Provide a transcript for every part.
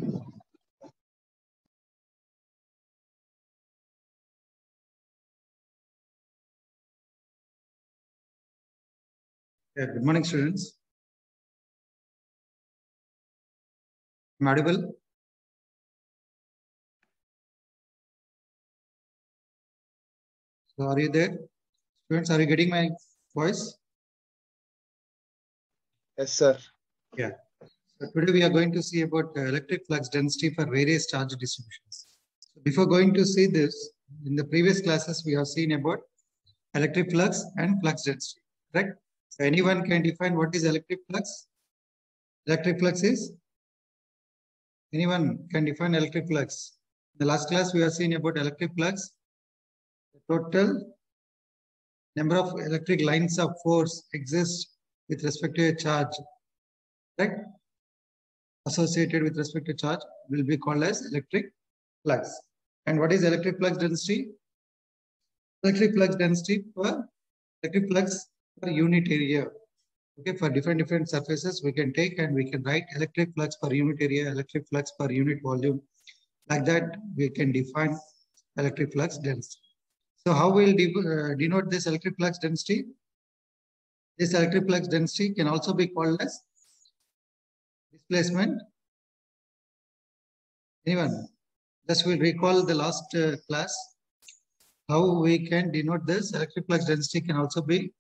Yeah, good morning, students. Am I audible? So are you there? Students, are you getting my voice? Yes, sir. Yeah. So today we are going to see about electric flux density for various charge distributions. So before going to see this, in the previous classes we have seen about electric flux and flux density, correct? So anyone can define what is electric flux? Electric flux is? Anyone can define electric flux? In the last class we have seen about electric flux. The total number of electric lines of force exist with respect to a charge, right? Associated with respect to charge will be called as electric flux. And what is electric flux density? Electric flux density per electric flux per unit area. Okay, for different surfaces we can take and we can write electric flux per unit area, electric flux per unit volume. Like that we can define electric flux density. So how we'll denote this electric flux density? This electric flux density can also be called as displacement. Anyone? Just we'll recall the last class. How we can denote this electric flux density can also be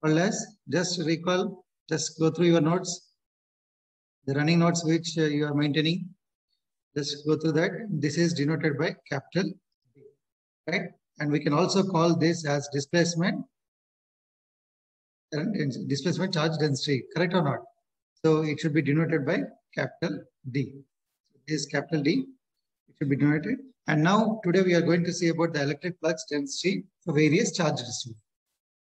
called as, just recall, just go through your notes, the running notes which you are maintaining. Just go through that. This is denoted by capital D, right? And we can also call this as displacement and displacement charge density, correct or not? So it should be denoted by capital D. This is capital D, it should be denoted. And now today we are going to see about the electric flux density for various charge distributions.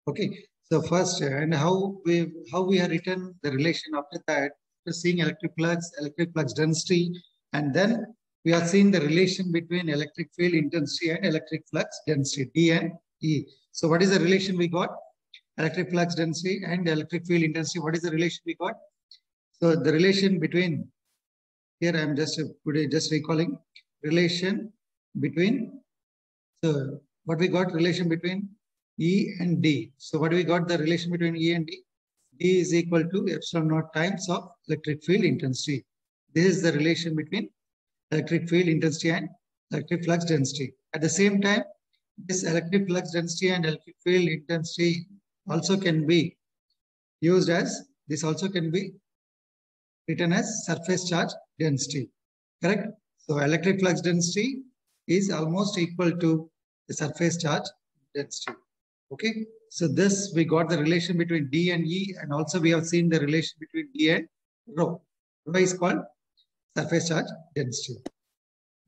Okay, so first and how we have written the relation after that, we're seeing electric flux density, and then we are seeing the relation between electric field intensity and electric flux density, D and E. So what is the relation we got? Electric flux density and electric field intensity. What is the relation we got? So the relation between, here I am just recalling relation between, so what we got, relation between E and D. So what we got, the relation between E and D? D is equal to epsilon naught times of electric field intensity. This is the relation between electric field intensity and electric flux density. At the same time, this electric flux density and electric field intensity also can be used as, this also can be written as surface charge density, correct? So electric flux density is almost equal to the surface charge density. Okay, so this we got the relation between D and E, and also we have seen the relation between D and rho. Rho is called surface charge density.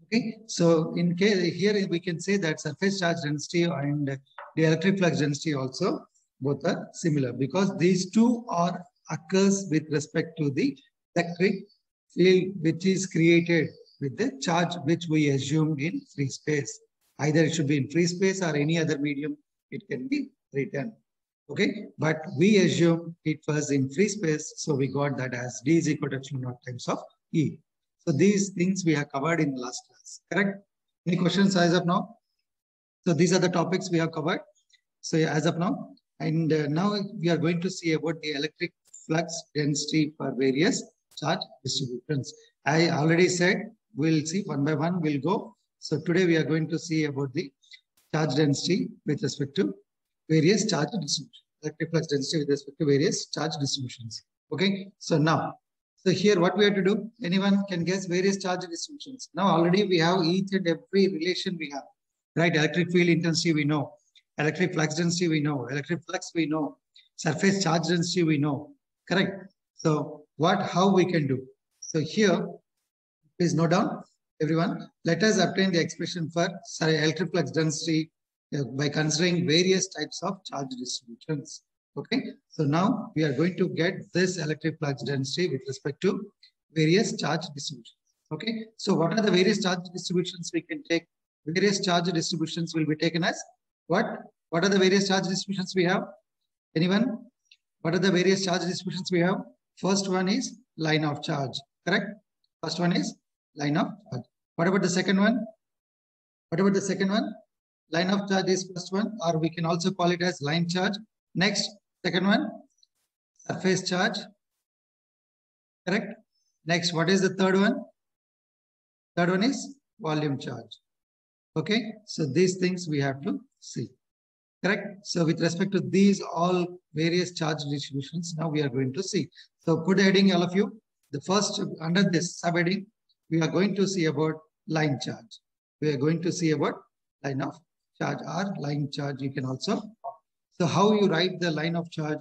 Okay, so in case here we can say that surface charge density and the electric flux density also both are similar, because these two are occurs with respect to the electric field which is created with the charge which we assumed in free space. Either it should be in free space or any other medium it can be written. Okay, but we assume it was in free space, so we got that as D is equal to epsilon naught times of E. So these things we have covered in the last class, correct? Any questions as of now? So these are the topics we have covered. So as of now, and now we are going to see about the electric flux density for various charge distributions. I already said we'll see one by one, we'll go. So today we are going to see about the charge density with respect to various charge distributions. Electric flux density with respect to various charge distributions. Okay, so now, so here what we have to do, anyone can guess various charge distributions. Now already we have each and every relation we have, right? Electric field intensity we know, electric flux density we know, electric flux we know, surface charge density we know, correct? So how we can do? So here, please note down, everyone, let us obtain the expression for electric flux density by considering various types of charge distributions. Okay, so now we are going to get this electric flux density with respect to various charge distributions. Okay, so what are the various charge distributions we can take? Various charge distributions will be taken as what? What are the various charge distributions we have? Anyone? What are the various charge distributions we have? First one is line of charge. correct? First one is line of charge. What about the second one? What about the second one? Line of charge is first one, or we can also call it as line charge. Next, second one, surface charge, correct? Next, what is the third one? Third one is volume charge. Okay, so these things we have to see, correct? So with respect to these all various charge distributions, now we are going to see. So put the heading, all of you. The first, under this subheading, we are going to see about line charge. We are going to see about line of charge or line charge, you can also. So how you write the line of charge?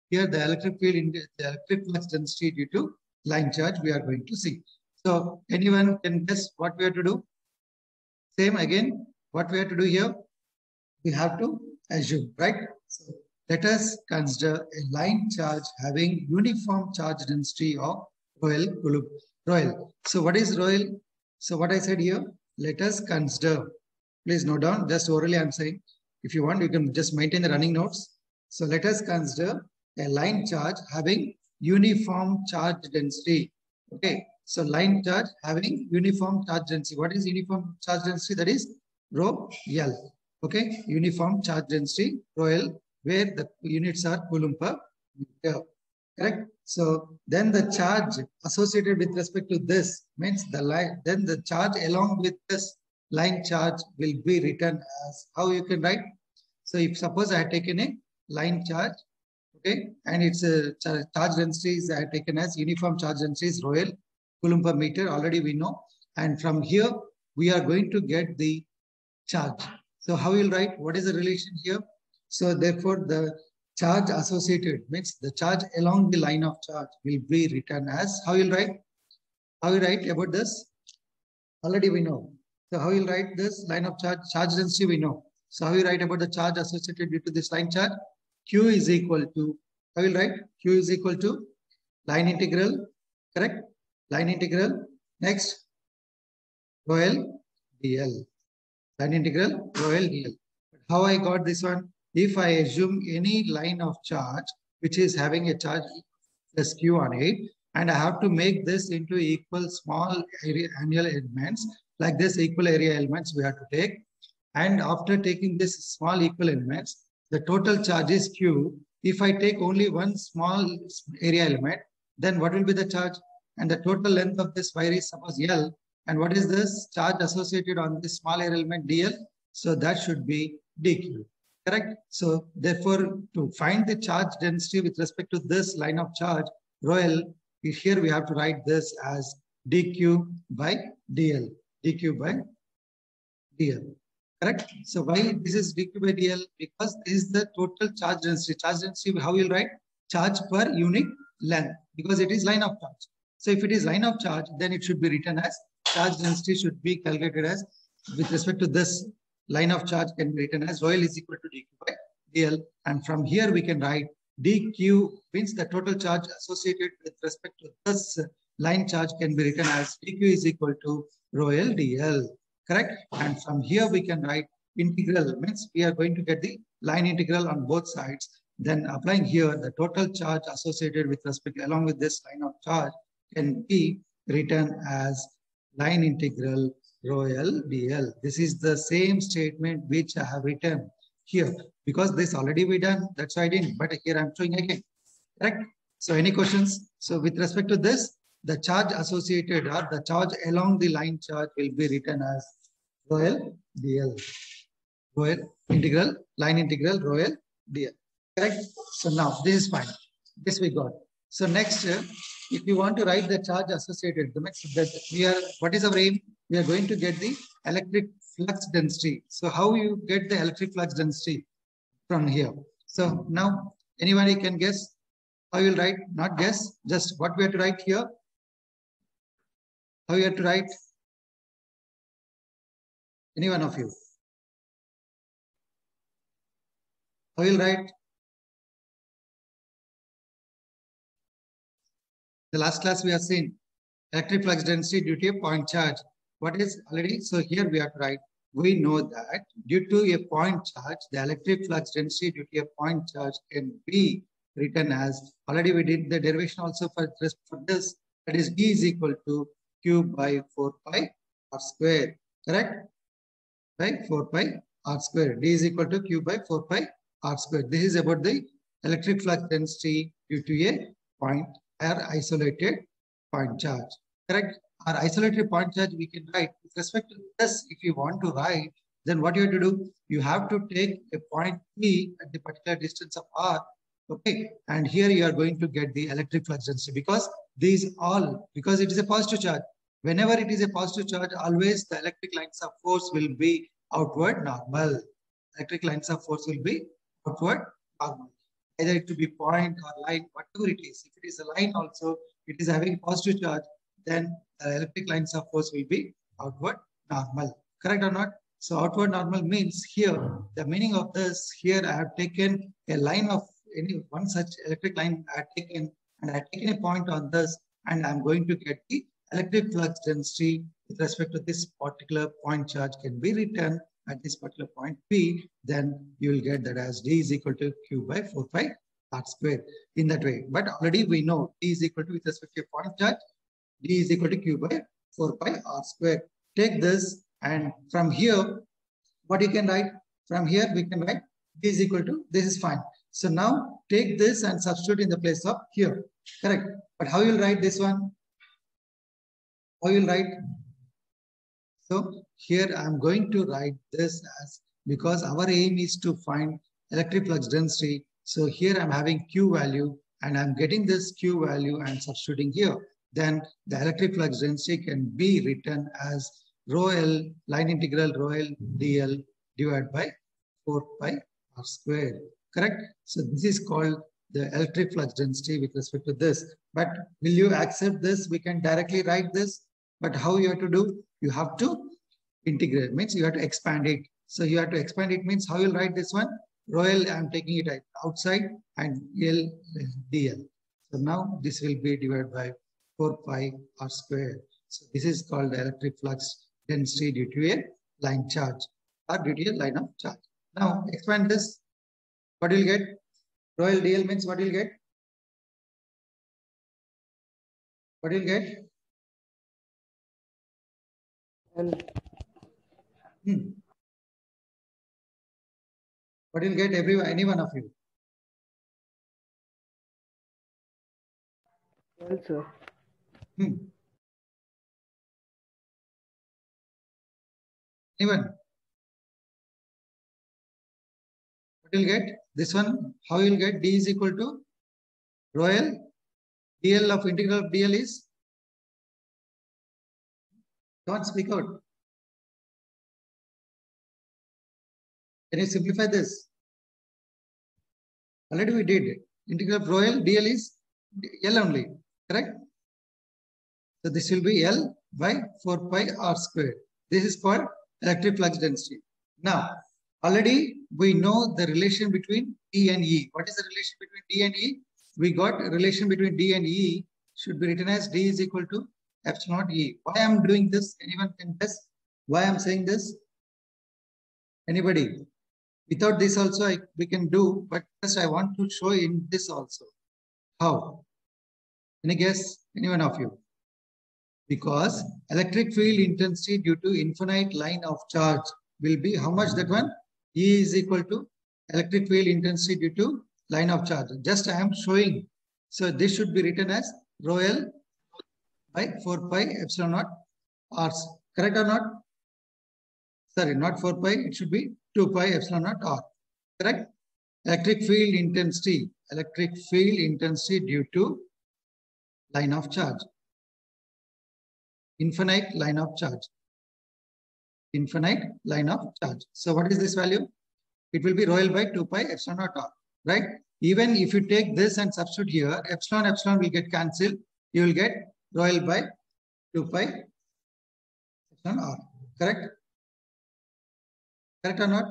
Here the electric field, in the electric flux density due to line charge, we are going to see. So anyone can guess what we have to do? Same again, what we have to do here? We have to assume, right? So let us consider a line charge having uniform charge density of Royal Coulomb. Royal. So what is Royal? So what I said here, let us consider. Please note down, just orally I'm saying. If you want, you can just maintain the running notes. So let us consider a line charge having uniform charge density. Okay. So line charge having uniform charge density. What is uniform charge density? That is rho L. Okay. Uniform charge density, rho L, where the units are Coulomb per meter. Correct. So then the charge associated with respect to this means the line, then the charge along with this line charge will be written as, how you can write? So if suppose I have taken a line charge, okay, and its charge density is I have taken as uniform charge density is rho L, Coulomb per meter, already we know. And from here, we are going to get the charge. So how you will write? What is the relation here? So therefore, the charge associated means the charge along the line of charge will be written as, how you will write? How you write about this? Already we know. So how you will write this line of charge? Charge density we know. So how you write about the charge associated due to this line charge? Q is equal to, how you will write? Q is equal to line integral, correct? Line integral. Next, rho L dl. Line integral rho L dl. How I got this one? If I assume any line of charge which is having a charge plus Q on it, and I have to make this into equal small area annual elements, like this equal area elements we have to take. And after taking this small equal elements, the total charge is Q. If I take only one small area element, then what will be the charge? And the total length of this wire is suppose L. And what is this charge associated on this small area element dl? So that should be dq. Correct? So therefore, to find the charge density with respect to this line of charge, rho L, here we have to write this as dq by dl. dq by dl. Correct? So why this is dq by dl? Because this is the total charge density. Charge density, how you will write? Charge per unit length, because it is line of charge. So if it is line of charge, then it should be written as charge density should be calculated as, with respect to this line of charge can be written as rho L is equal to dq by dl. And from here we can write dq means the total charge associated with respect to this line charge can be written as dq is equal to rho L dl. Correct? And from here we can write integral means we are going to get the line integral on both sides. Then applying here the total charge associated with respect along with this line of charge can be written as line integral rho L dl. This is the same statement which I have written here because this already we done. That's why I didn't. But here I'm showing again. Correct? So any questions? So with respect to this, the charge associated or the charge along the line charge will be written as rho L dl. Rho L integral, line integral rho L dl. Correct? So now this is fine. This we got. So next, if you want to write the charge associated, the next that we are, what is our aim? We are going to get the electric flux density. So how you get the electric flux density from here? So now anybody can guess how you will write? Not guess, just what we have to write here. How you have to write? Any one of you? How you will write? The last class we have seen electric flux density due to a point charge. What is already? So here we have to write. We know that due to a point charge, the electric flux density due to a point charge can be written as, already we did the derivation also for this. That is D is equal to Q by 4 pi R square. Correct? By 4 pi R square. D is equal to Q by 4 pi R square. This is about the electric flux density due to a point or isolated point charge. Correct? Our isolated point charge we can write with respect to this. If you want to write, then what you have to do? You have to take a point P at the particular distance of R. Okay, and here you are going to get the electric flux density because because it is a positive charge. Whenever it is a positive charge, always the electric lines of force will be outward normal. Electric lines of force will be outward normal. Either it to be point or line, whatever it is. If it is a line also, it is having positive charge, then the electric lines of force will be outward normal. Correct or not? So outward normal means here, the meaning of this, here I have taken a line of any one such electric line I have taken, and I have taken a point on this, and I'm going to get the electric flux density with respect to this particular point charge can be written at this particular point P, then you will get that as D is equal to Q by 4 pi R square in that way. But already we know D is equal to, with respect to a point charge, D is equal to Q by 4 pi R square. Take this, and from here, what you can write? From here we can write D is equal to, this is fine. So now take this and substitute in the place of here. Correct. But how you will write this one? How you will write? So here I am going to write this as, because our aim is to find electric flux density. So here I'm having Q value and I'm getting this Q value and substituting here. Then the electric flux density can be written as rho L, line integral rho L dl divided by 4 pi R square. Correct? So this is called the electric flux density with respect to this. But will you accept this? We can directly write this. But how you have to do? You have to integrate, means you have to expand it. So you have to expand it means how you'll write this one? Rho L, I'm taking it outside, and L dl. So now this will be divided by 4 pi R square. So this is called the electric flux density due to a line charge or due to a line of charge. Now expand this. What you'll get? Rho L dl means what you'll get? What you'll get? What you'll get, any one of you? Well, sir. Anyone? What you'll get? This one, how you'll get? D is equal to rho L. dl of integral of dl is? Don't speak out. Can you simplify this? Already we did. Integral of rho L dl is L only. Correct? So this will be L by 4 pi R square. This is called electric flux density. Now, already we know the relation between D and E. What is the relation between D and E? We got a relation between D and E should be written as D is equal to epsilon naught E. Why I am doing this? Anyone can guess why I am saying this? Anybody? Without this also we can do, but first I want to show in this also. How? Any guess? Any one of you? Because electric field intensity due to infinite line of charge will be how much that one? E is equal to electric field intensity due to line of charge. Just I am showing. So this should be written as rho L by 4 pi epsilon naught R. Correct or not? Sorry, not 4 pi. It should be 2 pi epsilon naught R. Correct? Electric field intensity due to line of charge. Infinite line of charge. Infinite line of charge. So what is this value? It will be rho L by 2 pi epsilon naught R. Right? Even if you take this and substitute here, epsilon will get cancelled. You will get rho L by 2 pi epsilon R. Correct? Correct or not?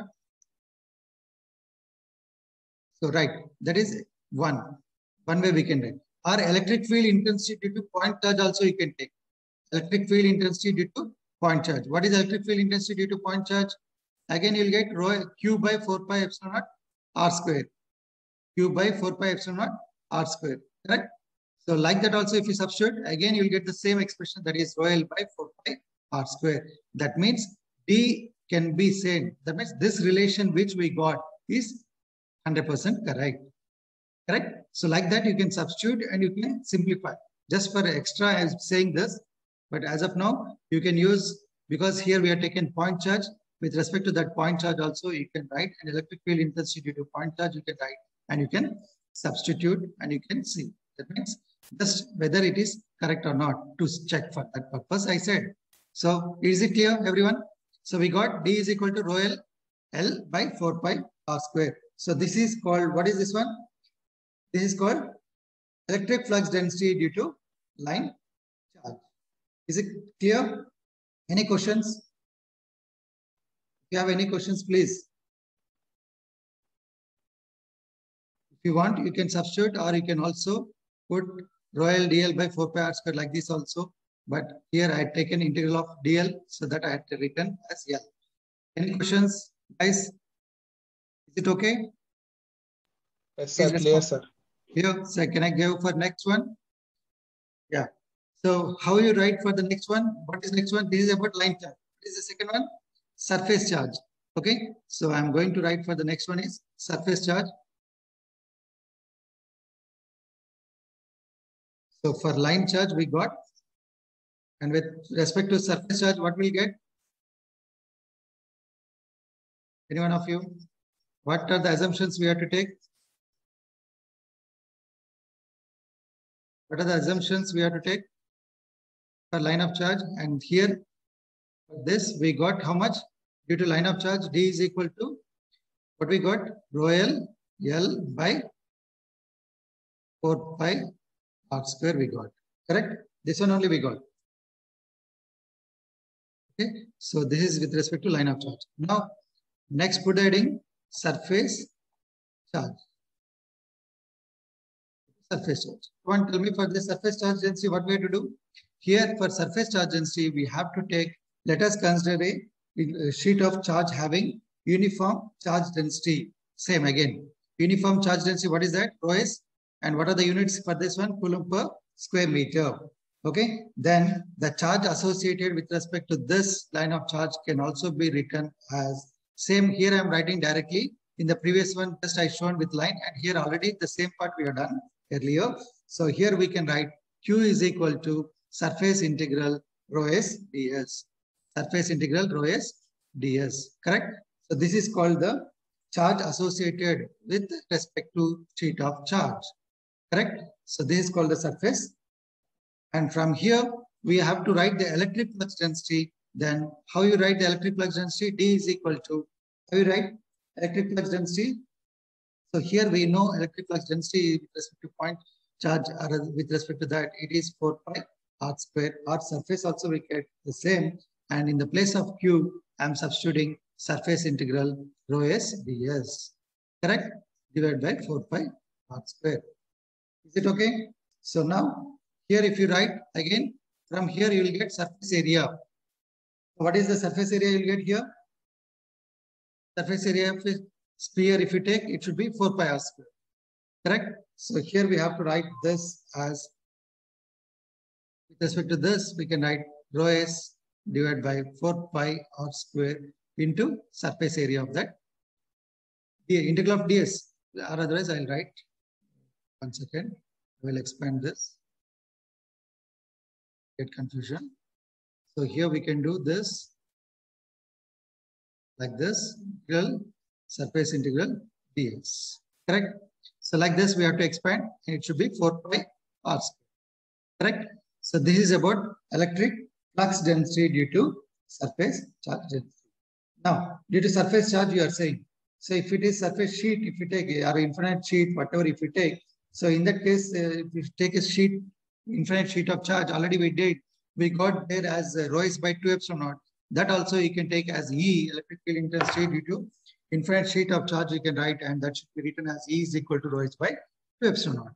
So right, that is one way we can write. Or electric field intensity due to point charge also you can take. Electric field intensity due to point charge. What is electric field intensity due to point charge? Again, you will get rho Q by 4 pi epsilon naught R square. Q by 4 pi epsilon naught R square. Correct? So like that also, if you substitute, again, you will get the same expression, that is rho L by 4 pi r square. That means D can be same. That means this relation which we got is 100% correct. Correct? So like that, you can substitute and you can simplify. Just for extra, I am saying this, but as of now, you can use, because here we are taking point charge. With respect to that point charge also, you can write an electric field intensity due to point charge, you can write, and you can substitute and you can see. That means just whether it is correct or not to check for that purpose, I said. So is it clear, everyone? So we got D is equal to rho L by 4 pi r square. So this is called, what is this one? This is called electric flux density due to line charge. Is it clear? Any questions? If you have any questions, please. If you want, you can substitute, or you can also put rho L dl by 4 pi r square like this also. But here I had taken integral of dl, so that I had written as L. Any questions, guys? Is it okay? Yes, sir. Clear, sir. Here, so can I go for next one? Yeah. So how you write for the next one? What is next one? This is about line charge. What is the second one? Surface charge. Okay. So I'm going to write for the next one is surface charge. So for line charge we got, and with respect to surface charge, what we'll get? Any one of you? What are the assumptions we have to take? What are the assumptions we have to take for line of charge? And here, for this, we got how much? Due to line of charge, D is equal to what we got? Rho L by 4 pi r square we got. Correct? This one only we got. Okay. So this is with respect to line of charge. Now, next put the heading surface charge. Surface charge. Come on, tell me for the surface charge density, what we have to do? Here for surface charge density, we have to take, let us consider a sheet of charge having uniform charge density. Same again. Uniform charge density, what is that? Rho S. And what are the units for this one? Coulomb per square meter. Okay. Then the charge associated with respect to this line of charge can also be written as same. Here I am writing directly. In the previous one, just I shown with line, and here already the same part we have done earlier. So here we can write Q is equal to surface integral rho S ds. Surface integral rho S ds. Correct? So this is called the charge associated with respect to sheet of charge. Correct? So this is called the surface. And from here, we have to write the electric flux density. Then how you write the electric flux density? D is equal to, how you write electric flux density? So here we know electric flux density with respect to point charge, or with respect to that, it is 4 pi r square. R surface also we get the same. And in the place of Q, I'm substituting surface integral rho S ds. Correct? Divided by 4 pi r square. Is it okay? So now, here if you write again, from here you will get surface area. What is the surface area you will get here? Surface area of a sphere, if you take, it should be 4 pi r square. Correct? So here we have to write this as, with respect to this, we can write rho S divided by 4 pi r square into surface area of that. The integral of ds, or otherwise I'll write, 1 second, I will expand this. Get confusion. So here we can do this like this, integral surface integral ds. Correct? So like this we have to expand, and it should be 4 pi r square. Correct? So this is about electric flux density due to surface charge density. Now, due to surface charge, you are saying, so if it is surface sheet, if you take or infinite sheet, whatever if you take, so in that case, if you take a sheet, infinite sheet of charge, already we did, we got there as rho S by 2 epsilon naught. That also you can take as E, electric field intensity due to infinite sheet of charge, you can write, and that should be written as E is equal to rho S by 2 epsilon naught.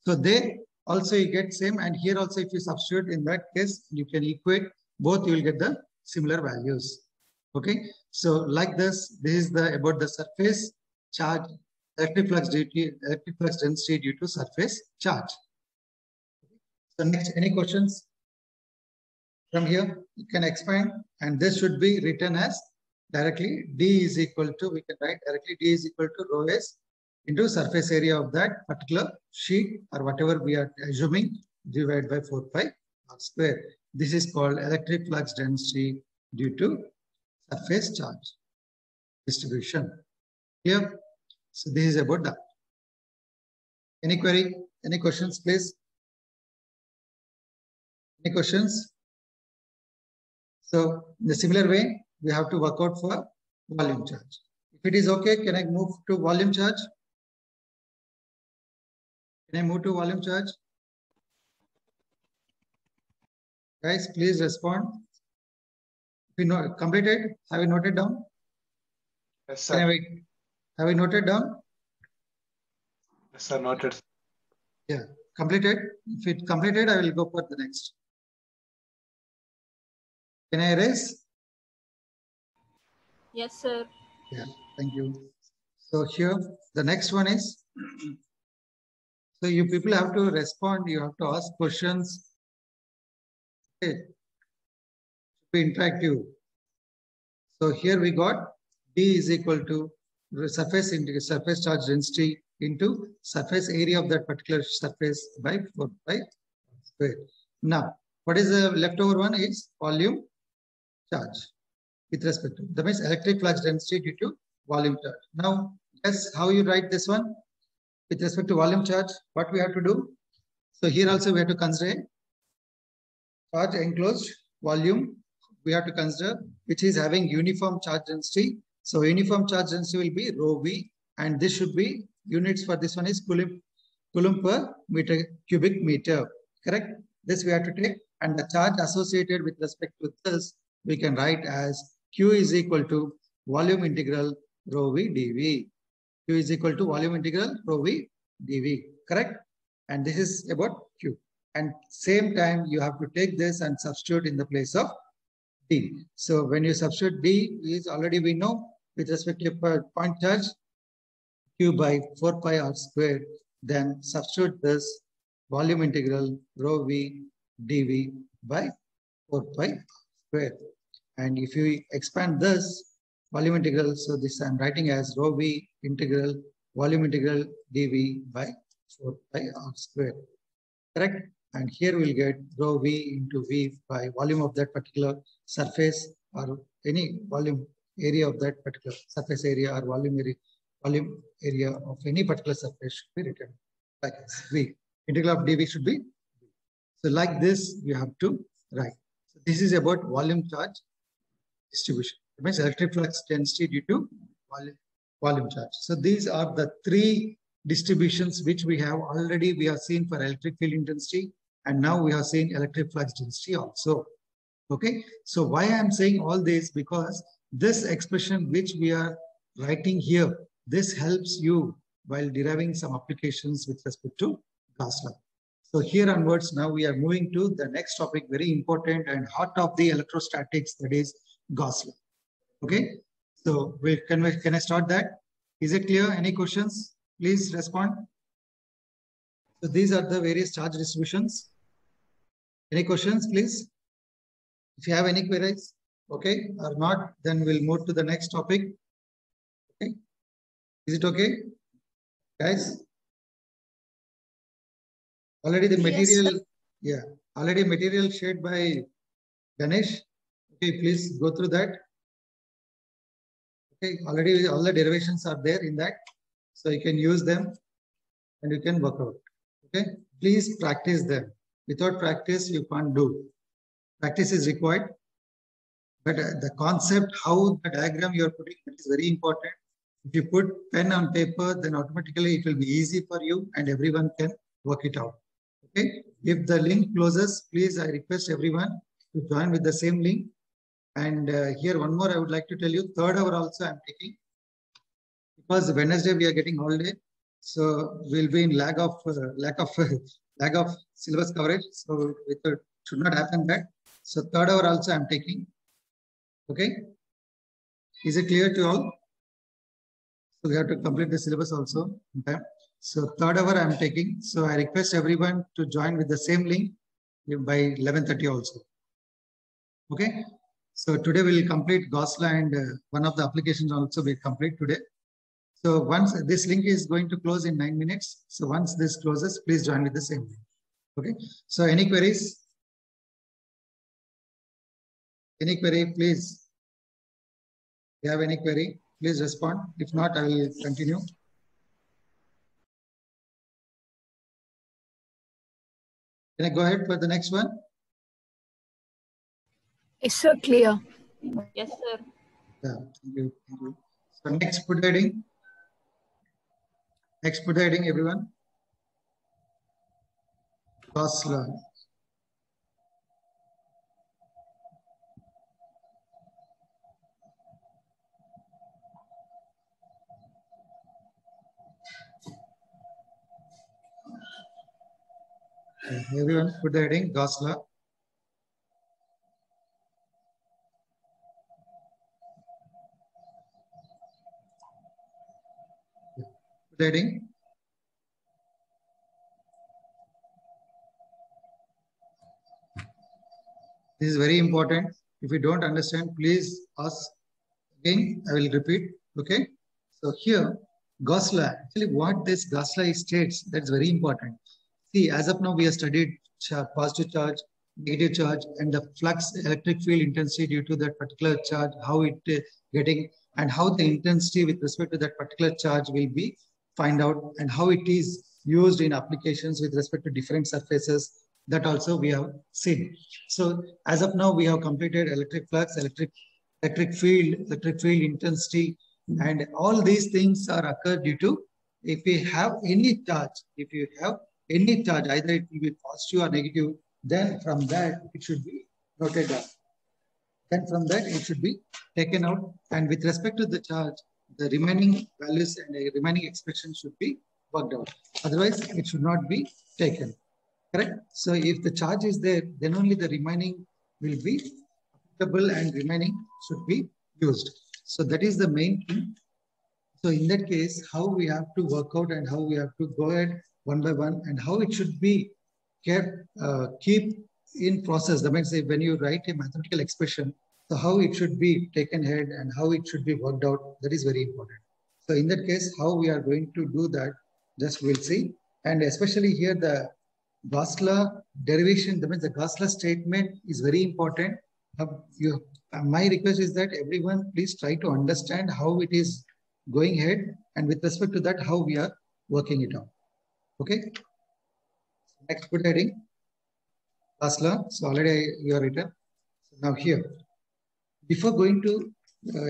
So there also you get same, and here also if you substitute in that case, you can equate both, you will get the similar values. Okay, so like this is the about the surface charge, electric flux density due to surface charge. So next, any questions from here? You can expand, and this should be written as directly D is equal to, we can write directly D is equal to rho S into surface area of that particular sheet or whatever we are assuming, divided by 4 pi r square. This is called electric flux density due to surface charge distribution. Here, so this is about that. Any query? Any questions, please? Any questions? So in the similar way, we have to work out for volume charge. If it is okay, can I move to volume charge? Can I move to volume charge? Guys, please respond. If you know, completed, have you noted down? Yes, sir. Have you noted down? Yes, sir, noted. Yeah, completed. If it completed, I will go for the next. Can I erase? Yes, sir. Yeah, thank you. So here, the next one is, so you people have to respond, you have to ask questions. Okay. Be interactive. So here we got D is equal to surface charge density into surface area of that particular surface by 4 pi square. Now, what is the leftover one is volume charge with respect to, that means electric flux density due to volume charge. Now, guess how you write this one with respect to volume charge, what we have to do. So here also we have to consider charge enclosed volume, we have to consider, which is having uniform charge density. So uniform charge density will be rho V, and this should be units for this one is coulomb per meter cubic meter. Correct? This we have to take, and the charge associated with respect to this we can write as Q is equal to volume integral rho V dV. Q is equal to volume integral rho V dV. Correct? And this is about Q. And same time you have to take this and substitute in the place of D. So when you substitute D is already we know with respect to point charge Q by 4 pi r squared, then substitute this volume integral rho V dV by 4 pi squared. And if you expand this volume integral, so this I'm writing as rho V integral volume integral dV by 4 pi r squared. Correct? And here we'll get rho V into V by volume of that particular surface or any volume area of that particular surface area or volume area of any particular surface should be written like this. V. Integral of dV should be V. So like this you have to write. So this is about volume charge distribution. It means electric flux density due to volume charge. So these are the three distributions which we have seen for electric field intensity, and now we have seen electric flux density also. Okay, so why I am saying all this, because this expression which we are writing here, this helps you while deriving some applications with respect to Gauss law. So here onwards, now we are moving to the next topic, very important and heart of the electrostatics, that is Gauss law. Okay, so can I start that? Is it clear? Any questions? Please respond. So these are the various charge distributions. Any questions, please? If you have any queries, okay, or not, then we'll move to the next topic. Okay, is it okay, guys? Already the material, yes, already material shared by Ganesh. Okay, please go through that. Okay, already all the derivations are there in that, so you can use them and you can work out. Okay, please practice them. Without practice, you can't do. Practice is required, but the concept, how the diagram you are putting, is very important. If you put pen on paper, then automatically it will be easy for you and everyone can work it out. Okay, if the link closes, please, I request everyone to join with the same link. And here one more I would like to tell you, third hour also I'm taking, because Wednesday we are getting holiday, so we'll be in lack of syllabus coverage. So it should not happen that. So third hour also I'm taking. Okay, is it clear to all? So we have to complete the syllabus also in time. So third hour I'm taking. So I request everyone to join with the same link by 11:30 also. Okay. So today we will complete Gauss law, and one of the applications also will complete today. So once this link is going to close in 9 minutes. So once this closes, please join with the same link. Okay. So any queries? Any query, please. If you have any query, please respond. If not, I will continue. Can I go ahead for the next one? Yes, sir. Clear. Yes, sir. Yeah, thank you. Thank you. So next put heading. Next put heading, everyone. Gauss law. Everyone put the heading Gauss law. Put the heading. This is very important. If you don't understand, please ask again. I will repeat. Okay. So here, Gauss law. Actually, what this Gauss law states, that's very important. See, as of now, we have studied positive charge, negative charge, and the flux electric field intensity due to that particular charge, how it getting, and how the intensity with respect to that particular charge will be find out, and how it is used in applications with respect to different surfaces. That also we have seen. So as of now, we have completed electric flux, electric field intensity, and all these things are occur due to if we have any charge, either it will be positive or negative, then from that it should be noted down. Then from that it should be taken out, and with respect to the charge, the remaining values and the remaining expressions should be worked out. Otherwise, it should not be taken. Correct? So if the charge is there, then only the remaining will be applicable and remaining should be used. So that is the main thing. So in that case, how we have to work out and how we have to go ahead one by one, and how it should be kept, keep in process. That means when you write a mathematical expression, so how it should be taken ahead and how it should be worked out, that is very important. So in that case, how we are going to do that, just we'll see. And especially here, the Gauss law derivation, that means the Gauss law statement is very important. My request is that everyone please try to understand how it is going ahead, and with respect to that, how we are working it out. Okay. Next put heading Gauss law. So already you are written. So now here, before going to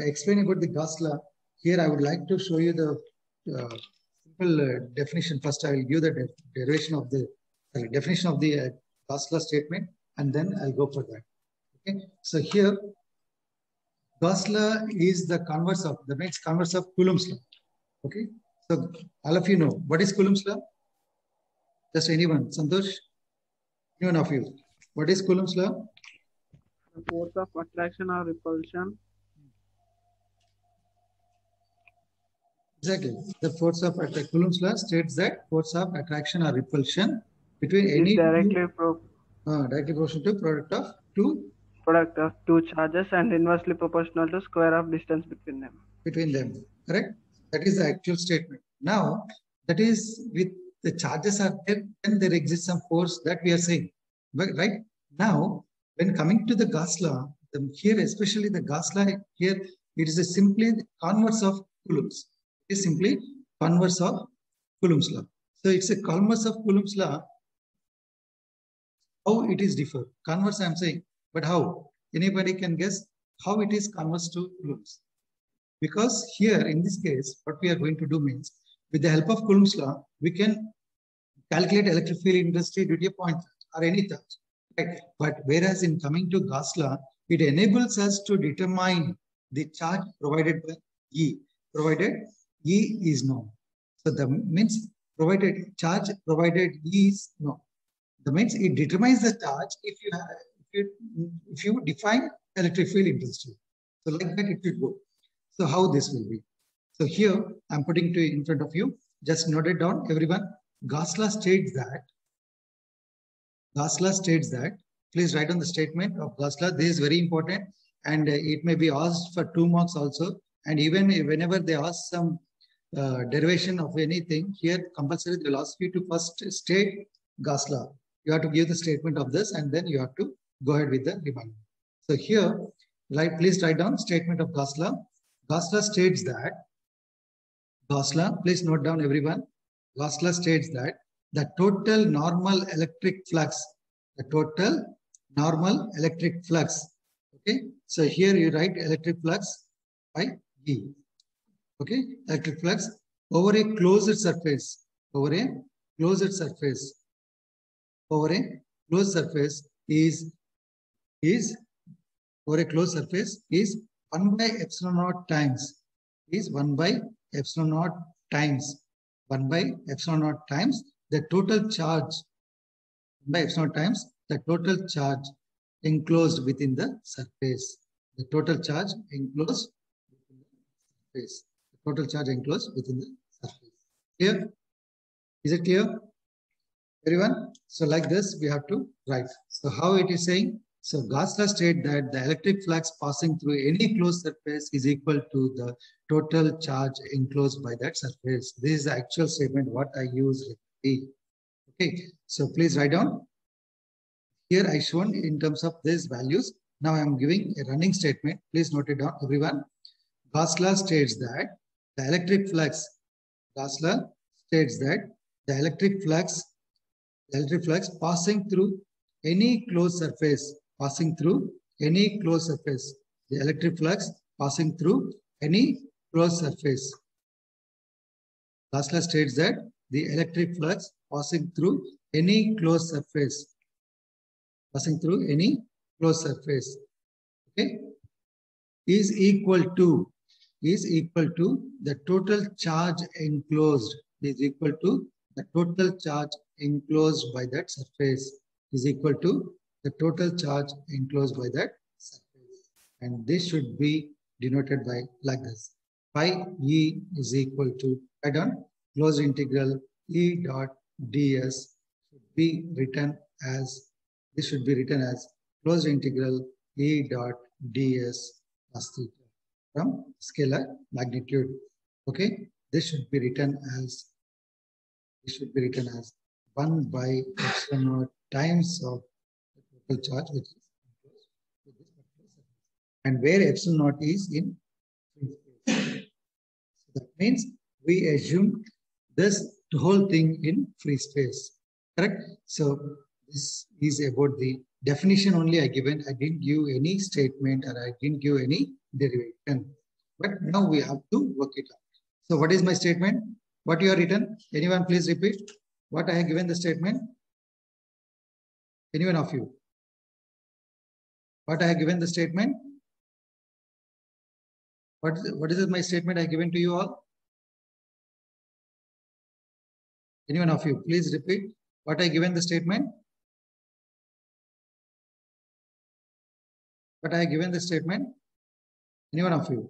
explain about the Gauss law, here I would like to show you the simple definition. First, I will give the derivation of the definition of the Gauss law statement, and then I'll go for that. Okay. So here, Gauss law is the converse of, the next converse of Coulomb's law. Okay. So all of you know what is Coulomb's law? Just anyone, Santosh? Anyone of you? What is Coulomb's law? The force of attraction or repulsion. Exactly. The force of attraction. Coulomb's law states that force of attraction or repulsion between any directly proportional to product of two charges and inversely proportional to square of distance between them. Correct? That is the actual statement. Now, that is with the charges are there, then there exists some force that we are saying. But right now, when coming to the Gauss law, here especially the Gauss law, here it is simply the converse of Coulomb's. It is simply converse of Coulomb's law. So it's a converse of Coulomb's law. How it is differ? Converse I am saying, but how? Anybody can guess how it is converse to Coulomb's? Because here in this case, what we are going to do means, with the help of Coulomb's law, we can calculate electric field intensity due to a point or any charge. Right? But whereas in coming to Gauss law, it enables us to determine the charge provided by E, provided E is known. So the means provided charge provided E is known. That means it determines the charge if you define electric field intensity. So like that it should go. So how this will be? So here I'm putting to in front of you. Just note it down, everyone. Gauss law states that Gauss law states that, please write on the statement of Gauss law. This is very important, and it may be asked for 2 marks also. And even whenever they ask some derivation of anything, here compulsory they will ask you to first state Gauss law. You have to give the statement of this, and then you have to go ahead with the remainder. So here, please write down statement of Gauss law. Gauss law states that, Gauss law, please note down everyone. Gauss law states that the total normal electric flux, okay? So here you write electric flux by E, okay? Electric flux over a closed surface, is 1 by epsilon naught times, 1 by epsilon naught times the total charge, enclosed within the surface. The total charge enclosed within the surface. Clear? Is it clear, everyone? So like this, we have to write. So how it is saying? So Gauss law states that the electric flux passing through any closed surface is equal to the total charge enclosed by that surface. This is the actual statement what I use. Okay, so please write down. Here I shown in terms of these values. Now I am giving a running statement. Please note it down, everyone. Gauss law states that the electric flux passing through any closed surface, the electric flux passing through any closed surface. Gauss law states that the electric flux passing through any closed surface, okay, is equal to the total charge enclosed, by that surface, and this should be denoted by like this. Phi E is equal to, write down, closed integral E dot ds should be written as, closed integral E dot ds cos theta from scalar magnitude. Okay, this should be written as 1 by epsilon naught times of the total charge, which is enclosed with this particular surface, and where epsilon naught is in free space. So that means we assume this whole thing in free space, correct? So this is about the definition only I given. I didn't give any statement, or I didn't give any derivation. But now we have to work it out. So what is my statement? What you have written? Anyone please repeat what I have given the statement? Anyone of you? What I have given the statement? What is my statement I have given to you all? Anyone of you, please repeat what I have given the statement? What I have given the statement? Anyone of you?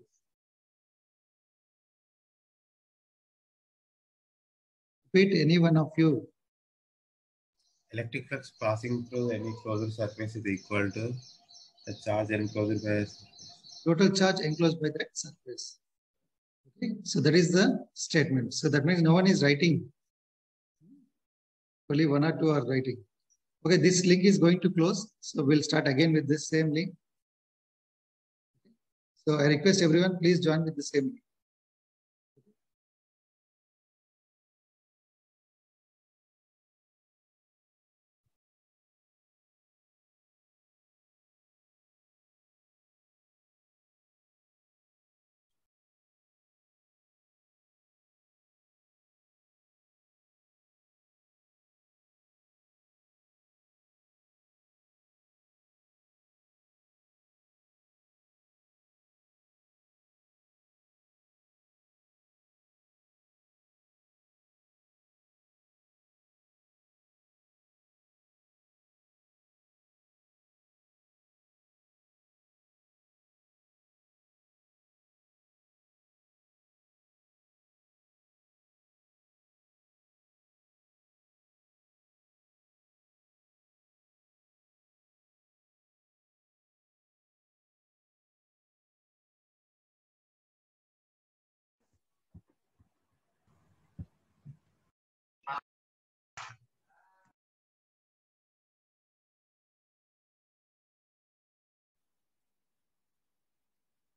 Repeat, any one of you. Electric flux passing through any closed surface is equal to the charge enclosed by Total charge enclosed by that surface. Okay, so that is the statement. So that means no one is writing. Only 1 or 2 are writing. Okay, this link is going to close. So we'll start again with this same link. So I request everyone, please join with the same link.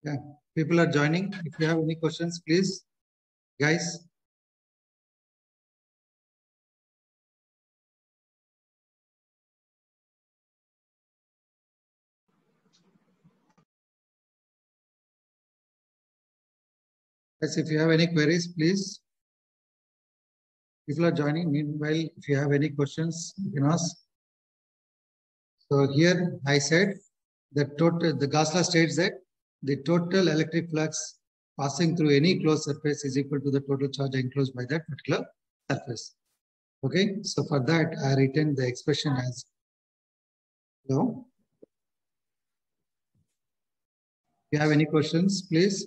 Yeah, people are joining. If you have any questions, please, guys. Yes, if you have any queries, please. People are joining. Meanwhile, if you have any questions, you can ask. So here I said the Gauss law states that the total electric flux passing through any closed surface is equal to the total charge enclosed by that particular surface. Okay, so for that I written the expression as below. If you have any questions, please.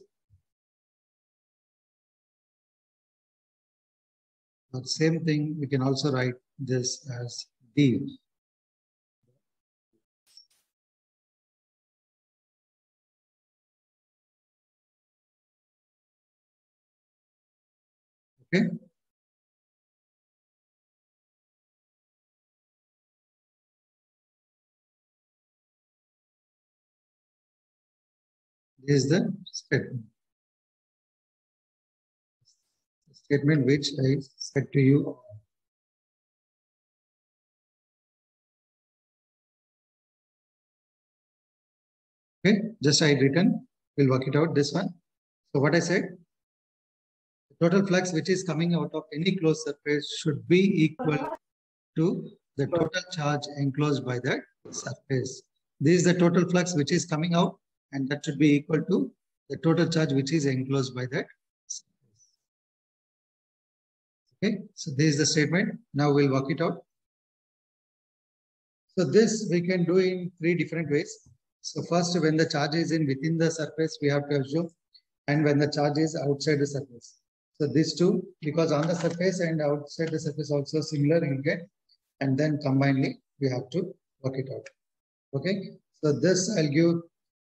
But same thing, we can also write this as D. Okay. This is the statement. The statement which I said to you. Okay, just I written, we'll work it out, this one. So what I said, the total flux which is coming out of any closed surface should be equal to the total charge enclosed by that surface. This is the total flux which is coming out, and that should be equal to the total charge which is enclosed by that surface. Okay, so this is the statement. Now we'll work it out. So this we can do in 3 different ways. So first, when the charge is within the surface, we have to assume, and when the charge is outside the surface. So these two, because on the surface and outside the surface also similar, you get, and then combinedly we have to work it out. Okay, so this I'll give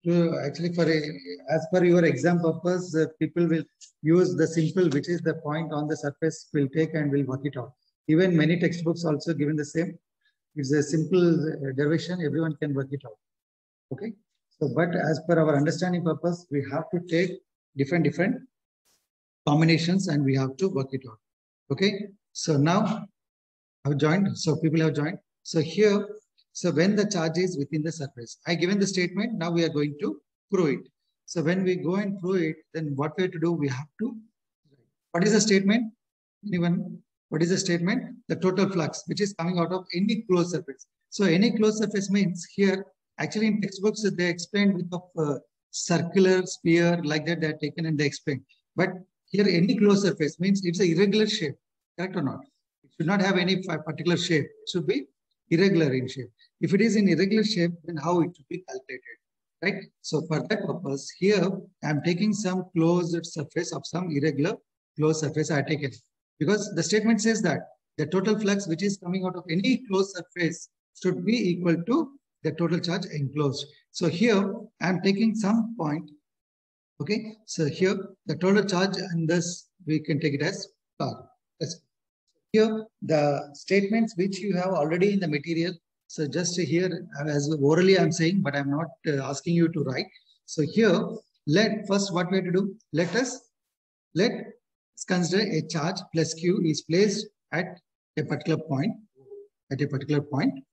to actually for as per your exam purpose, people will use the simple, which is the point on the surface, will take and will work it out. Even many textbooks also given the same. It's a simple derivation, everyone can work it out. Okay, so but as per our understanding purpose, we have to take different combinations and we have to work it out. Okay, so now I've joined, so people have joined. So here, so when the charge is within the surface, I given the statement, now we are going to prove it. So when we go and prove it, then what we have to do, we have to, what is the statement? Anyone? What is the statement? The total flux, which is coming out of any closed surface. So any closed surface means here, actually in textbooks, they explain with a circular sphere like that, they are taken and they explain. But here any closed surface means it's an irregular shape, correct or not? It should not have any particular shape. It should be irregular in shape. If it is in irregular shape, then how it should be calculated, right? So for that purpose, here I'm taking some closed surface of some irregular closed surface I taken. Because the statement says that the total flux which is coming out of any closed surface should be equal to the total charge enclosed. So here I'm taking some point. Okay, so here the total charge, and this we can take it as bar. Here the statements which you have already in the material. So just here, as orally I'm saying, but I'm not asking you to write. So here, first what we have to do, let's consider a charge plus Q is placed at a particular point,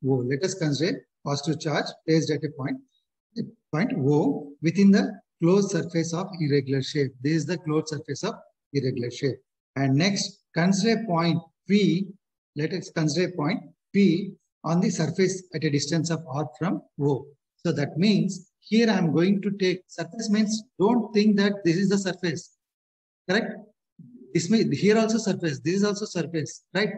O. Let us consider positive charge placed at a point O within the closed surface of irregular shape. This is the closed surface of irregular shape. And next, consider point P. Let us consider point P on the surface at a distance of R from O. So that means here I am going to take surface means don't think that this is the surface, correct? This means here also surface, this is also surface, right?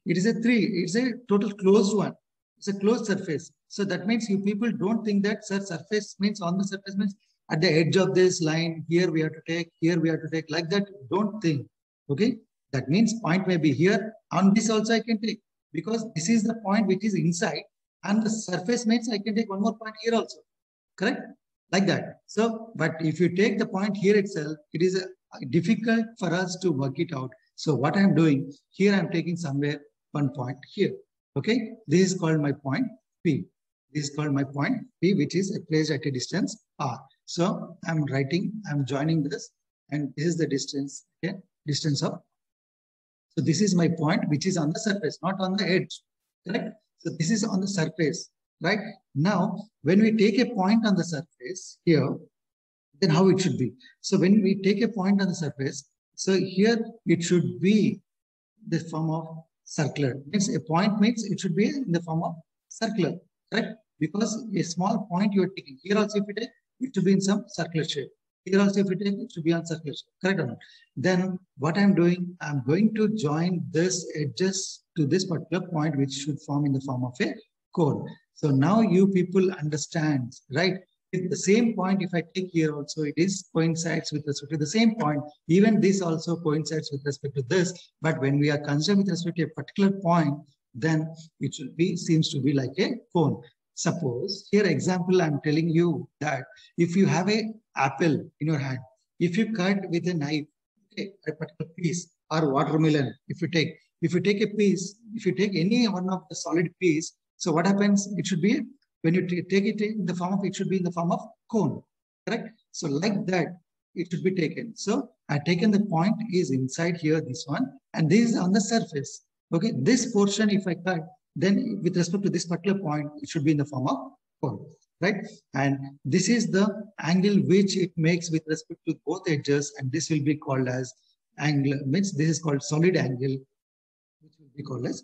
It is it's a total closed one. It's a closed surface. So that means you people don't think that surface means on the surface means at the edge of this line, here we have to take, here we have to take, like that. Don't think, okay? That means point may be here, on this also I can take, because this is the point which is inside, and the surface means I can take one more point here also, correct? Like that. So, but if you take the point here itself, it is difficult for us to work it out. So what I'm doing, here I'm taking somewhere one point here, okay? This is called my point P. This is called my point P, which is placed at a distance R. So I'm joining this, and this is the distance, okay, distance of. So this is my point, which is on the surface, not on the edge, correct? So this is on the surface, right? Now, when we take a point on the surface here, then how it should be? So when we take a point on the surface, so here it should be the form of circular. Means a point means it should be in the form of circular, correct? Because a small point you are taking. Here also if you take, it should be in some circular shape. Here also if you take, it should be on circular shape, correct or not? Then what I'm doing, I'm going to join this edges to this particular point, which should form in the form of a cone. So now you people understand, right? With the same point, if I take here also, it is coincides with respect to the same point. Even this also coincides with respect to this. But when we are considering with respect to a particular point, then it should be, seems to be like a cone. Suppose here example, I'm telling you that if you have a apple in your hand, if you cut with a knife, okay, a particular piece, or watermelon, if you take a piece, if you take any one of the solid piece, so what happens? It should be, when you take it in the form of, it should be in the form of cone, correct? So like that, it should be taken. So I've taken the point is inside here, this one, and this is on the surface. Okay, this portion, if I cut, then with respect to this particular point, it should be in the form of cone, right? And this is the angle which it makes with respect to both edges, and this will be called as angle, means this is called solid angle, which will be called as,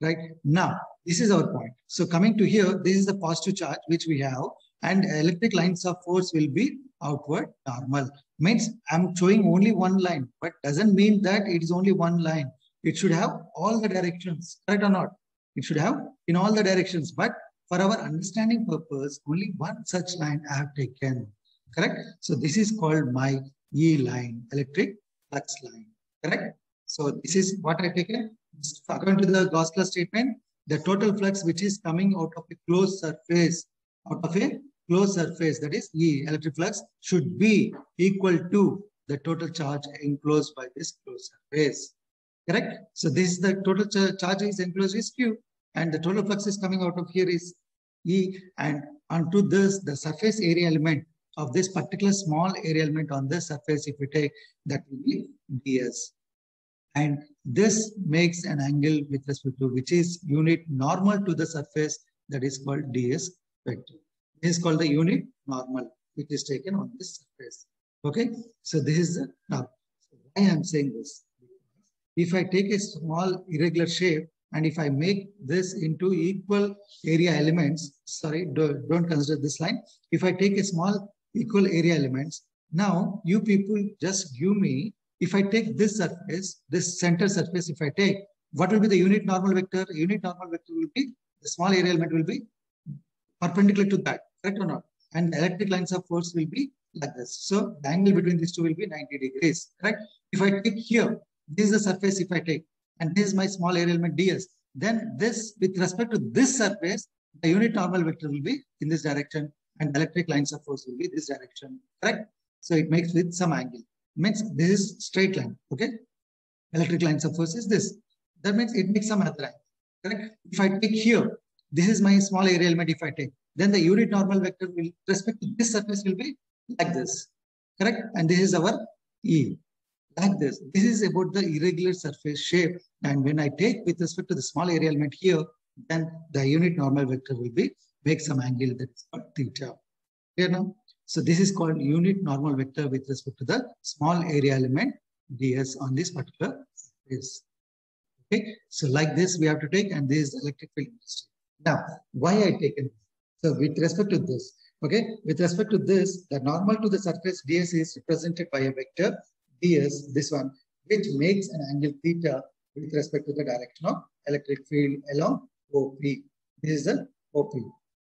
right? Now, this is our point. So coming to here, this is the positive charge which we have, and electric lines of force will be outward normal. Means I'm showing only one line, but doesn't mean that it is only one line. It should have all the directions, correct or not? It should have in all the directions, but for our understanding purpose, only one such line I have taken, correct? So this is called my E line, electric flux line, correct? So this is what I taken. According to the Gauss law statement, the total flux which is coming out of a closed surface, that is E, electric flux, should be equal to the total charge enclosed by this closed surface. Correct? So this is the total charge is enclosed is Q, and the total flux is coming out of here is E, and onto this, the surface area element of this particular small area element on this surface, if we take, that will be ds. And this makes an angle with respect to which is unit normal to the surface, that is called ds vector. This is called the unit normal, which is taken on this surface. Okay, so this is the now. Why I am saying this? If I take a small irregular shape and if I make this into equal area elements, sorry, don't consider this line. If I take a small equal area elements, now you people just give me, if I take this surface, this center surface, if I take, what will be the unit normal vector? Unit normal vector will be, the small area element will be perpendicular to that, correct or not? And the electric lines of force will be like this. So the angle between these two will be 90 degrees, correct? If I take here, this is the surface if I take, and this is my small area element ds, then this, with respect to this surface, the unit normal vector will be in this direction, and the electric lines of force will be this direction, correct? So it makes with some angle. Means this is straight line, okay? Electric lines of force is this. That means it makes some other angle, correct? If I take here, this is my small area element if I take, then the unit normal vector will, respect to this surface will be like this, correct? And this is our E. Like this. This is about the irregular surface shape. And when I take with respect to the small area element here, then the unit normal vector will be make some angle that is called theta. Clear now? So this is called unit normal vector with respect to the small area element ds on this particular surface. Okay. So like this we have to take, and this is electric field intensity. Now, why I taken? So with respect to this, okay, with respect to this, the normal to the surface ds is represented by a vector ds, this one, which makes an angle theta with respect to the direction of electric field along OP. This is the OP,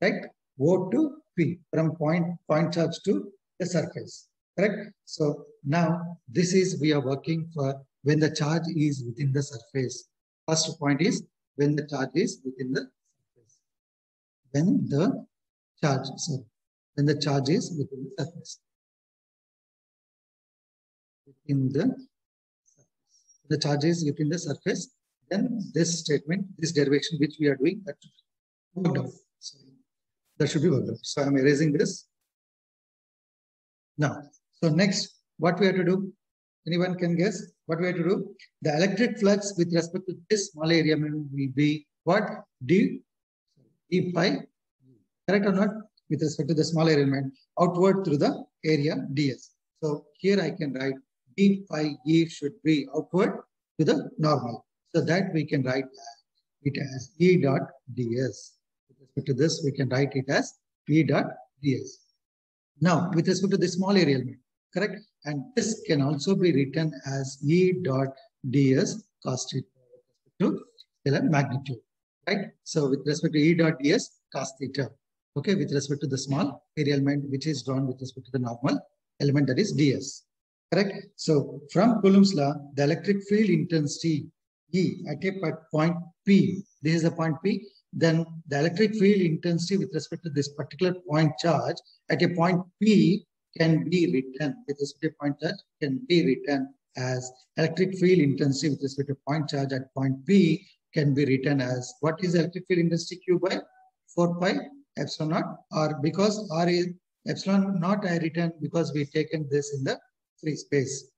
right? O to P, from point charge to the surface, correct? So now this is, we are working for when the charge is within the surface. First point is when the charge is within the surface. When the charge is within the surface. In the charges within the surface, then this statement, this derivation which we are doing, that worked out. Sorry. That should be worked out. So I'm erasing this. Now, so next, what we have to do? Anyone can guess what we have to do? The electric flux with respect to this small area will be what? D pi, correct or not? With respect to the small element outward through the area ds. So here I can write d pi e should be outward to the normal. So that we can write it as E dot ds. With respect to this, we can write it as E dot ds. Now, with respect to the small area element, correct? And this can also be written as E dot ds cos theta to scalar magnitude, right? So with respect to E dot ds cos theta, okay, with respect to the small area element, which is drawn with respect to the normal element, that is ds, correct? So from Coulomb's law, the electric field intensity E at a point P, this is the point P, then the electric field intensity with respect to this particular point charge at a point P can be written, with respect to point charge, can be written as electric field intensity with respect to point charge at point P can be written as, what is electric field intensity? Q by 4 pi epsilon naught, or because R is epsilon naught I written because we've taken this in the free space,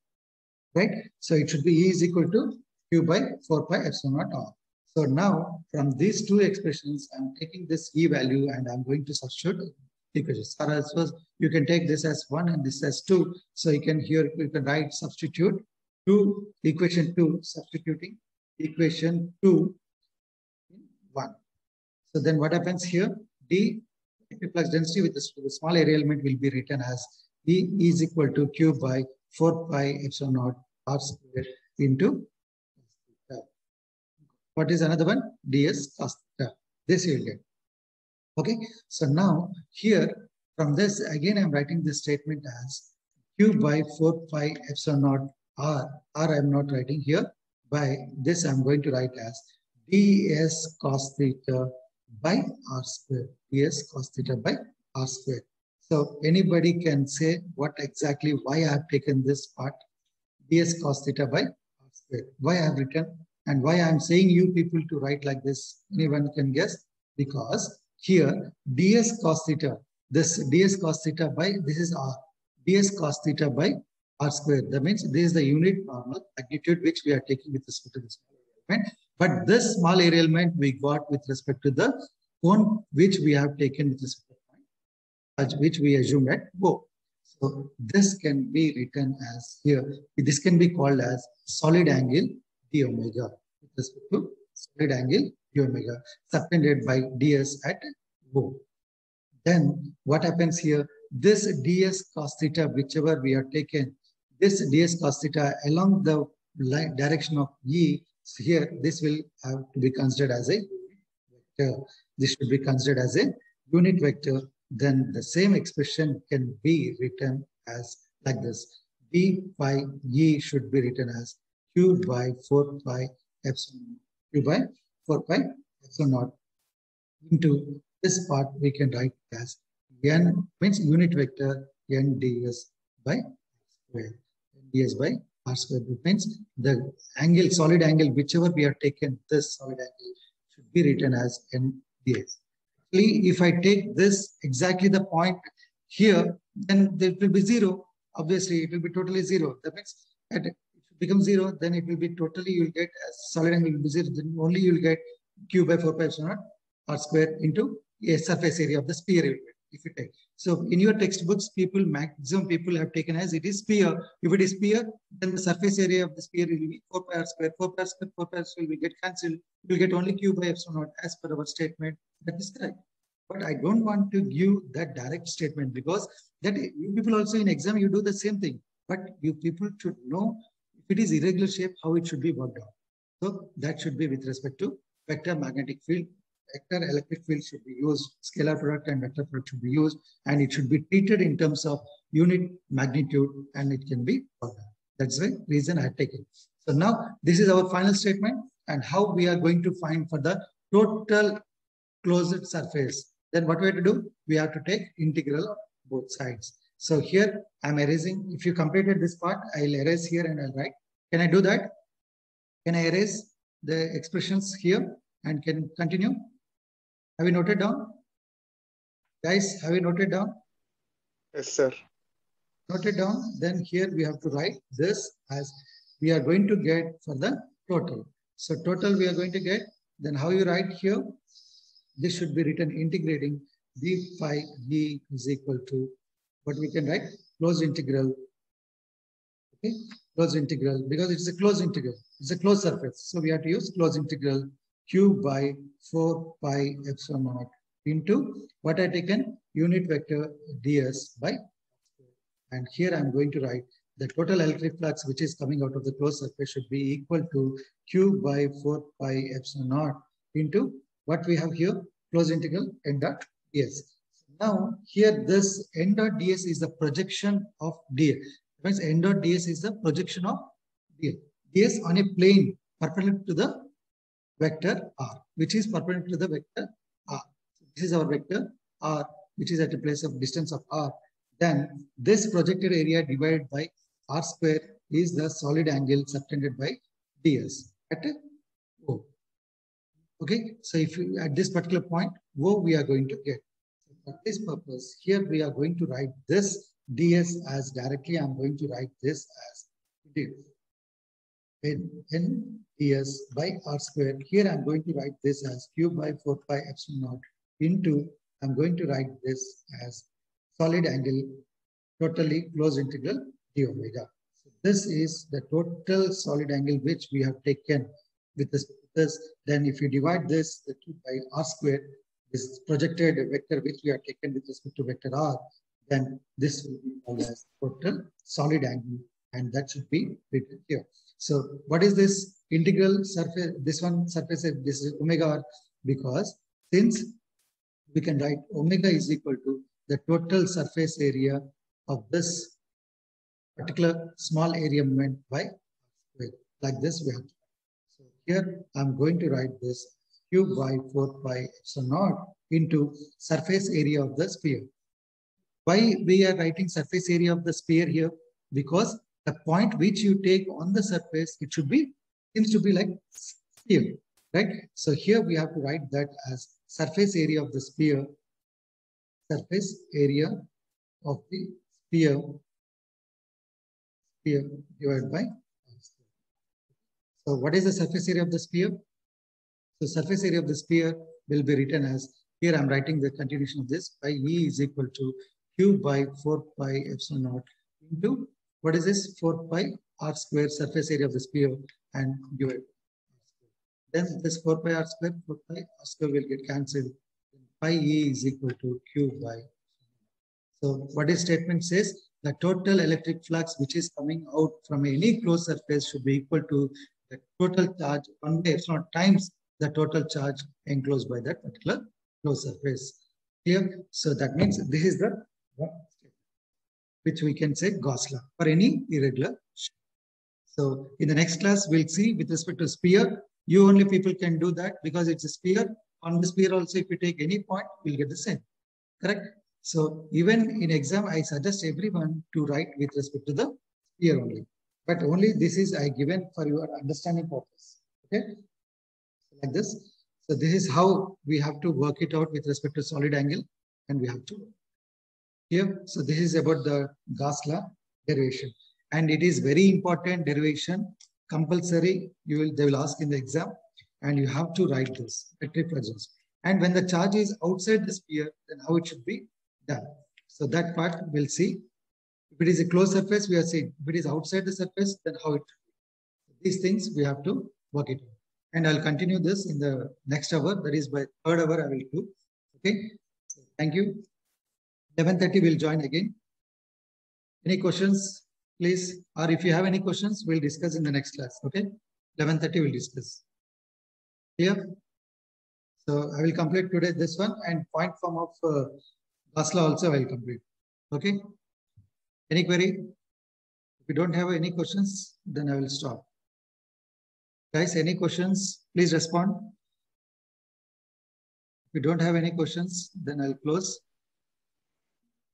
right? So it should be E is equal to Q by 4 pi epsilon naught R. So now from these two expressions, I'm taking this E value and I'm going to substitute equations. Or else you can take this as 1 and this as 2. So you can write substitute 2, equation 2, substituting equation 2 in 1. So then what happens here? D flux density with the small area element will be written as E is equal to Q by 4 pi epsilon naught R squared into what is another one? ds cos theta. This you will get. Okay. So now here from this again I'm writing this statement as Q by 4 pi epsilon naught R. R I'm not writing here. By this I'm going to write as ds cos theta by R squared. ds cos theta by R squared. So anybody can say what exactly why I have taken this part ds cos theta by R squared. Why I have written and why I am saying you people to write like this. Anyone can guess? Because here ds cos theta, this ds cos theta by this is R. ds cos theta by R squared. That means this is the unit normal magnitude which we are taking with respect to this small element. But this small area element we got with respect to the cone which we have taken with respect to the point, which we assume at O. So this can be written as here. This can be called as solid angle d omega with respect to solid angle d omega subtended by ds at O. Then what happens here? This ds cos theta, whichever we are taken, this ds cos theta along the direction of E, so here this will have to be considered as a unit vector. This should be considered as a unit vector. Then the same expression can be written as like this. d pi E should be written as Q by 4 pi epsilon, Q by 4 pi epsilon naught into this part we can write as n means unit vector n ds by r square. ds by r square means the angle, solid angle, whichever we are taken, this solid angle should be written as n ds. Actually, if I take this exactly the point here, then it will be 0. Obviously, it will be totally 0. That means at become 0, then it will be totally, you will get as solid angle will be 0, then only you will get Q by 4 pi epsilon naught R square into a surface area of the sphere if you take. So in your textbooks, maximum people have taken as it is sphere. If it is sphere, then the surface area of the sphere will be 4 pi R square, 4 pi R square, 4 pi R square will get cancelled. You will get only Q by epsilon naught as per our statement. That is correct. But I don't want to give that direct statement because that you people also in exam, you do the same thing. But you people should know if it is irregular shape, how it should be worked out. So that should be with respect to vector magnetic field. Vector electric field should be used, scalar product and vector product should be used, and it should be treated in terms of unit magnitude and it can be worked out. That's the reason I have taken. So now this is our final statement and how we are going to find for the total closed surface. Then what we have to do? We have to take integral of both sides. So here I'm erasing. If you completed this part, I'll erase here and I'll write. Can I do that? Can I erase the expressions here and can continue? Have you noted down? Guys, have you noted down? Yes, sir. Note it down. Then here we have to write this as we are going to get for the total. So total we are going to get. Then how you write here? This should be written integrating d phi d is equal to what we can write closed integral. Okay, closed integral because it's a closed integral. It's a closed surface. So we have to use closed integral q by 4 pi epsilon naught into what I taken unit vector ds by. And here I'm going to write the total electric flux which is coming out of the closed surface should be equal to q by 4 pi epsilon naught into what we have here, closed integral n dot ds. Now here this n dot ds is the projection of ds. That means n dot ds is the projection of ds. ds on a plane perpendicular to the vector r, which is perpendicular to the vector r. This is our vector r, which is at a place of distance of r. Then this projected area divided by r square is the solid angle subtended by ds at O. Okay, so if you at this particular point O we are going to get. For this purpose, here we are going to write this ds as directly. I'm going to write this as n ds by r square. Here I'm going to write this as q by 4 pi epsilon naught into I'm going to write this as solid angle totally closed integral d omega. So this is the total solid angle which we have taken with this. Then if you divide this the 2 by r square, this projected vector which we have taken with respect to vector r, then this will be called as total solid angle, and that should be written here. So what is this integral surface? This one surface, this is omega r, because since we can write omega is equal to the total surface area of this particular small area moment by square. Like this we have to. So here I'm going to write this q by 4 pi epsilon naught into surface area of the sphere. Why we are writing surface area of the sphere here? Because the point which you take on the surface, it should be, seems to be like sphere, right? So here we have to write that as surface area of the sphere, surface area of the sphere divided by. So what is the surface area of the sphere? So surface area of the sphere will be written as, here I'm writing the continuation of this, by E is equal to q by 4 pi epsilon naught into, what is this? 4 pi r square surface area of the sphere and divided. Then this 4 pi r square will get cancelled. Pi E is equal to q by. So what this statement says, the total electric flux which is coming out from any closed surface should be equal to the total charge 1 by epsilon times the total charge enclosed by that particular closed surface. Clear? So that means this is the which we can say Gauss law for any irregular shape. So in the next class, we'll see with respect to sphere, you only people can do that because it's a sphere. On the sphere also, if you take any point, we'll get the same. Correct? So even in exam, I suggest everyone to write with respect to the sphere only. But only this is I given for your understanding purpose. Okay? Like this. So this is how we have to work it out with respect to solid angle, and we have to here. So this is about the Gauss law derivation, and it is very important derivation, compulsory. They will ask in the exam, and you have to write this electric fluxes. And when the charge is outside the sphere, then how it should be done. So that part we'll see. If it is a closed surface, we are saying. If it is outside the surface, then how it should be. These things we have to work it out. And I'll continue this in the next hour. That is by third hour I will do. Okay. So thank you. 11:30 we'll join again. Any questions, please? Or if you have any questions, we'll discuss in the next class. Okay. 11:30 we'll discuss. Clear? So I will complete today this one, and point form of Gauss law also I will complete. Okay. Any query? If you don't have any questions, then I will stop. Guys, any questions? Please respond. If you don't have any questions, then I'll close.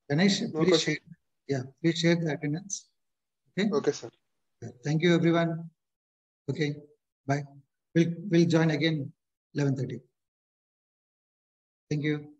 Ganesh, please share. Yeah, please share the attendance. Okay. Okay, sir. Thank you, everyone. Okay. Bye. We'll join again 11:30. Thank you.